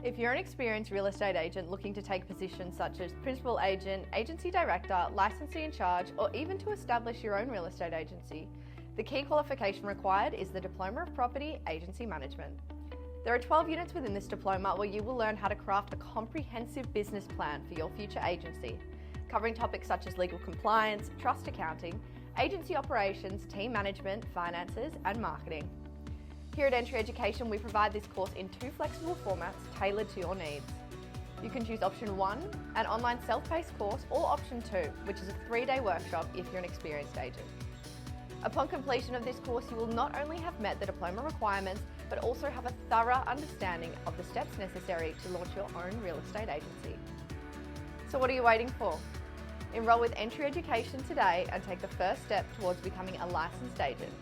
If you're an experienced real estate agent looking to take positions such as principal agent, agency director, licensee in charge, or even to establish your own real estate agency, the key qualification required is the Diploma of Property Agency Management. There are 12 units within this diploma where you will learn how to craft a comprehensive business plan for your future agency, covering topics such as legal compliance, trust accounting, agency operations, team management, finances, and marketing. Here at Entry Education, we provide this course in 2 flexible formats tailored to your needs. You can choose option 1, an online self-paced course, or option 2, which is a 3-day workshop if you're an experienced agent. Upon completion of this course, you will not only have met the diploma requirements, but also have a thorough understanding of the steps necessary to launch your own real estate agency. So what are you waiting for? Enroll with Entry Education today and take the first step towards becoming a licensed agent.